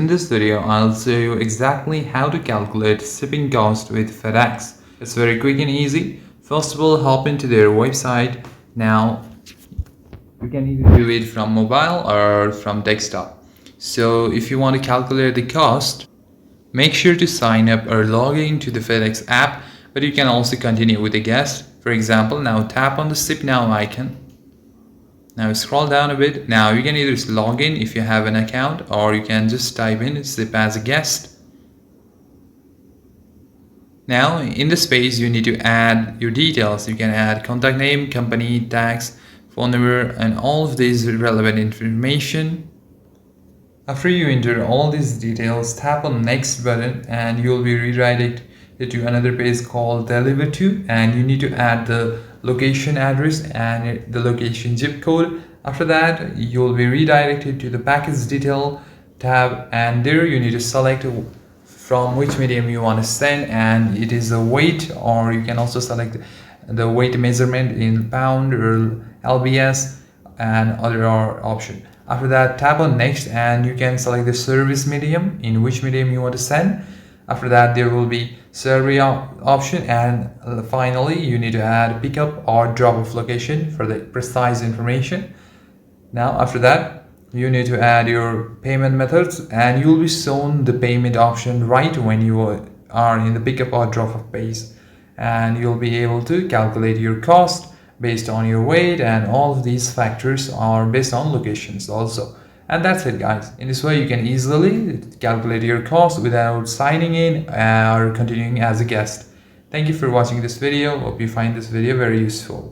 In this video, I'll show you exactly how to calculate shipping cost with FedEx. It's very quick and easy. First of all, hop into their website. Now, you can either do it from mobile or from desktop. So if you want to calculate the cost, make sure to sign up or log into the FedEx app, but you can also continue with the guest. For example, now tap on the Ship Now icon. Now scroll down a bit. Now you can either log in if you have an account, or you can just type in Ship as a guest. Now in the space you need to add your details. You can add contact name, company, tax, phone number, and all of these relevant information. After you enter all these details, tap on next button and you will be redirected to another page called deliver to, and you need to add the location address and the location zip code. After that, you will be redirected to the package detail tab, and there you need to select from which medium you want to send, and it is a weight, or you can also select the weight measurement in pound or lbs and other option. After that, tap on next and you can select the service medium, in which medium you want to send. After that, there will be survey option, and finally you need to add pickup or drop off location for the precise information. Now after that, you need to add your payment methods, and you will be shown the payment option right when you are in the pickup or drop off page, and you'll be able to calculate your cost based on your weight, and all of these factors are based on locations also. And that's it, guys. In this way you can easily calculate your cost without signing in or continuing as a guest. Thank you for watching this video. Hope you find this video very useful.